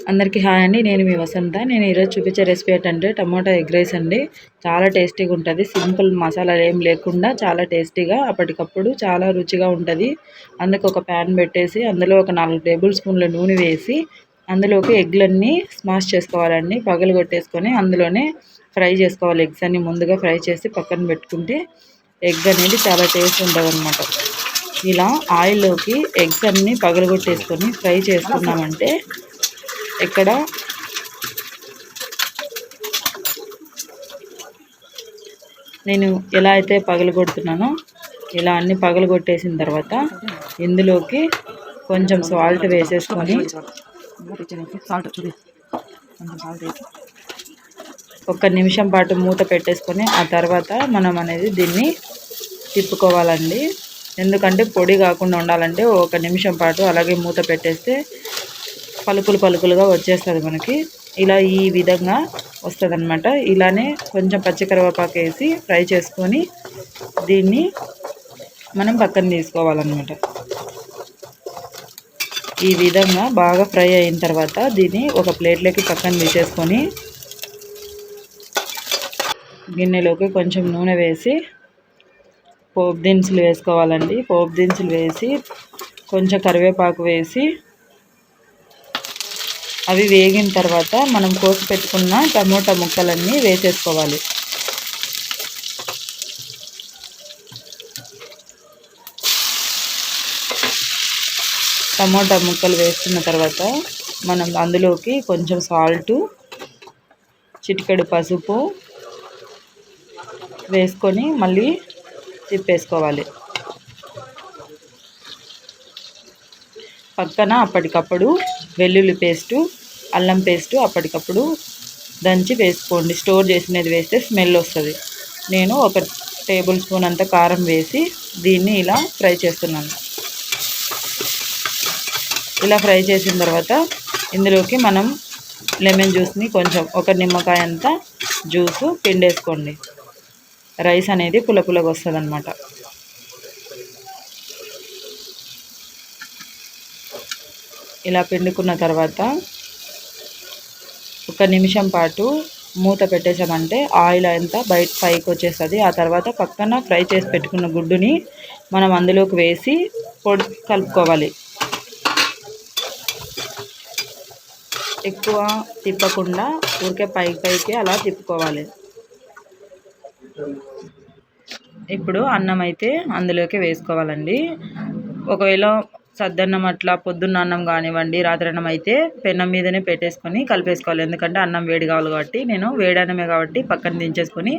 అందరికీ హాయ్ అండి. నేను మీ వసంత. నేను ఈరోజు చూపించే రెసిపీ ఏంటంటే టమోటా ఎగ్ రైస్ అండి. చాలా టేస్టీగా ఉంటుంది. సింపుల్ మసాలాలు ఏం లేకుండా చాలా టేస్టీగా అప్పటికప్పుడు చాలా రుచిగా ఉంటుంది. అందుకు ఒక ప్యాన్ పెట్టేసి అందులో ఒక 4 టేబుల్ స్పూన్ల నూనె వేసి అందులోకి ఎగ్లన్నీ స్మాష్ చేసుకోవాలండి. పగలు కొట్టేసుకొని అందులోనే ఫ్రై చేసుకోవాలి. ఎగ్స్ అన్ని ముందుగా ఫ్రై చేసి పక్కన పెట్టుకుంటే ఎగ్ అనేది చాలా టేస్ట్ ఉంటుంది. ఇలా ఆయిల్లోకి ఎగ్స్ అన్నీ పగలగొట్టేసుకొని ఫ్రై చేసుకున్నామంటే ఇక్కడ నేను ఎలా అయితే పగలగొడుతున్నానో ఇలా అన్ని పగలగొట్టేసిన తర్వాత ఇందులోకి కొంచెం సాల్ట్ వేసేసుకొని ఒక నిమిషం పాటు మూత పెట్టేసుకొని ఆ తర్వాత మనం అనేది దీన్ని తిప్పుకోవాలండి. ఎందుకంటే పొడి కాకుండా ఉండాలంటే ఒక నిమిషం పాటు అలాగే మూత పెట్టేస్తే పలుకులుగా వచ్చేస్తుంది మనకి. ఇలా ఈ విధంగా వస్తుంది అనమాట. ఇలానే కొంచెం పచ్చికరివేపాకు వేసి ఫ్రై చేసుకొని దీన్ని మనం పక్కన తీసుకోవాలన్నమాట. ఈ విధంగా బాగా ఫ్రై అయిన తర్వాత దీన్ని ఒక ప్లేట్లోకి పక్కన తీసేసుకొని గిన్నెలోకి కొంచెం నూనె వేసి పోపు దినుసులు వేసుకోవాలండి. పోపు దినుసులు వేసి కొంచెం కరివేపాకు వేసి అవి వేగిన తర్వాత మనం కోసి పెట్టుకున్న టమోటా ముక్కలన్నీ వేసేసుకోవాలి. టమోటా ముక్కలు వేసుకున్న తర్వాత మనం అందులోకి కొంచెం సాల్టు, చిటికెడు పసుపు వేసుకొని మళ్ళీ తిప్పేసుకోవాలి. పక్కన అప్పటికప్పుడు వెల్లుల్లి పేస్టు, అల్లం పేస్టు అప్పటికప్పుడు దంచి వేసుకోండి. స్టోర్ చేసినది వేస్తే స్మెల్ వస్తుంది. నేను ఒక టేబుల్ స్పూన్ అంత కారం వేసి దీన్ని ఇలా ఫ్రై చేస్తున్నాను. ఇలా ఫ్రై చేసిన తర్వాత ఇందులోకి మనం లెమన్ జ్యూస్ని కొంచెం ఒక నిమ్మకాయ అంత జ్యూసు పిండేసుకోండి. రైస్ అనేది పుల్లగా వస్తుంది అన్నమాట. ఇలా పిండుకున్న తర్వాత ఒక నిమిషం పాటు మూత పెట్టేసామంటే ఆయిల్ అంతా పైకి వచ్చేస్తుంది. ఆ తర్వాత పక్కన ఫ్రై చేసి పెట్టుకున్న గుడ్డుని మనం అందులోకి వేసి కలుపుకోవాలి. ఎక్కువ తిప్పకుండా ఊరికే పైకి అలా తిప్పుకోవాలి. ఇప్పుడు అన్నం అయితే అందులోకి వేసుకోవాలండి. ఒకవేళ సద్దన్నం అట్లా పొద్దున్న అన్నం కానివ్వండి, రాత్రి అన్నం అయితే పెనం మీదనే పెట్టేసుకొని కలిపేసుకోవాలి. ఎందుకంటే అన్నం వేడి కావాలి కాబట్టి నేను వేడి అన్నమే కాబట్టి పక్కన దించేసుకొని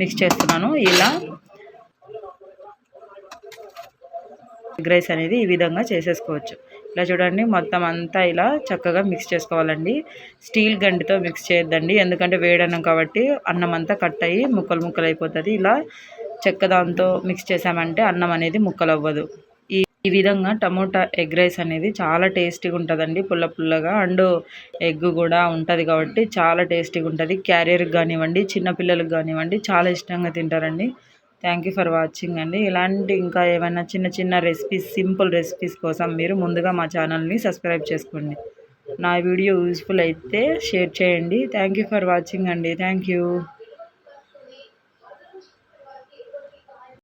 మిక్స్ చేస్తున్నాను. ఇలా ఎగ్ రైస్ అనేది ఈ విధంగా చేసేసుకోవచ్చు. ఇలా చూడండి, మొత్తం అంతా ఇలా చక్కగా మిక్స్ చేసుకోవాలండి. స్టీల్ గంటితో మిక్స్ చేయొద్దండి, ఎందుకంటే వేడన్నం కాబట్టి అన్నం అంతా కట్ అయ్యి ముక్కలు అయిపోతుంది. ఇలా చెక్క దాంతో మిక్స్ చేసామంటే అన్నం అనేది ముక్కలు అవ్వదు. ఈ విధంగా టమోటా ఎగ్ రైస్ అనేది చాలా టేస్టీగా ఉంటుందండి. పుల్లగా అండ్ ఎగ్ కూడా ఉంటుంది కాబట్టి చాలా టేస్టీగా ఉంటుంది. క్యారియర్కి కానివ్వండి, చిన్నపిల్లలకు కానివ్వండి చాలా ఇష్టంగా తింటారండి. థ్యాంక్ యూ ఫర్ వాచింగ్ అండి. ఇలాంటి ఇంకా ఏమైనా చిన్న రెసిపీస్, సింపుల్ రెసిపీస్ కోసం మీరు ముందుగా మా ఛానల్ని సబ్స్క్రైబ్ చేసుకోండి. నా వీడియో యూస్ఫుల్ అయితే షేర్ చేయండి. థ్యాంక్ యూ ఫర్ వాచింగ్ అండి. Thank you.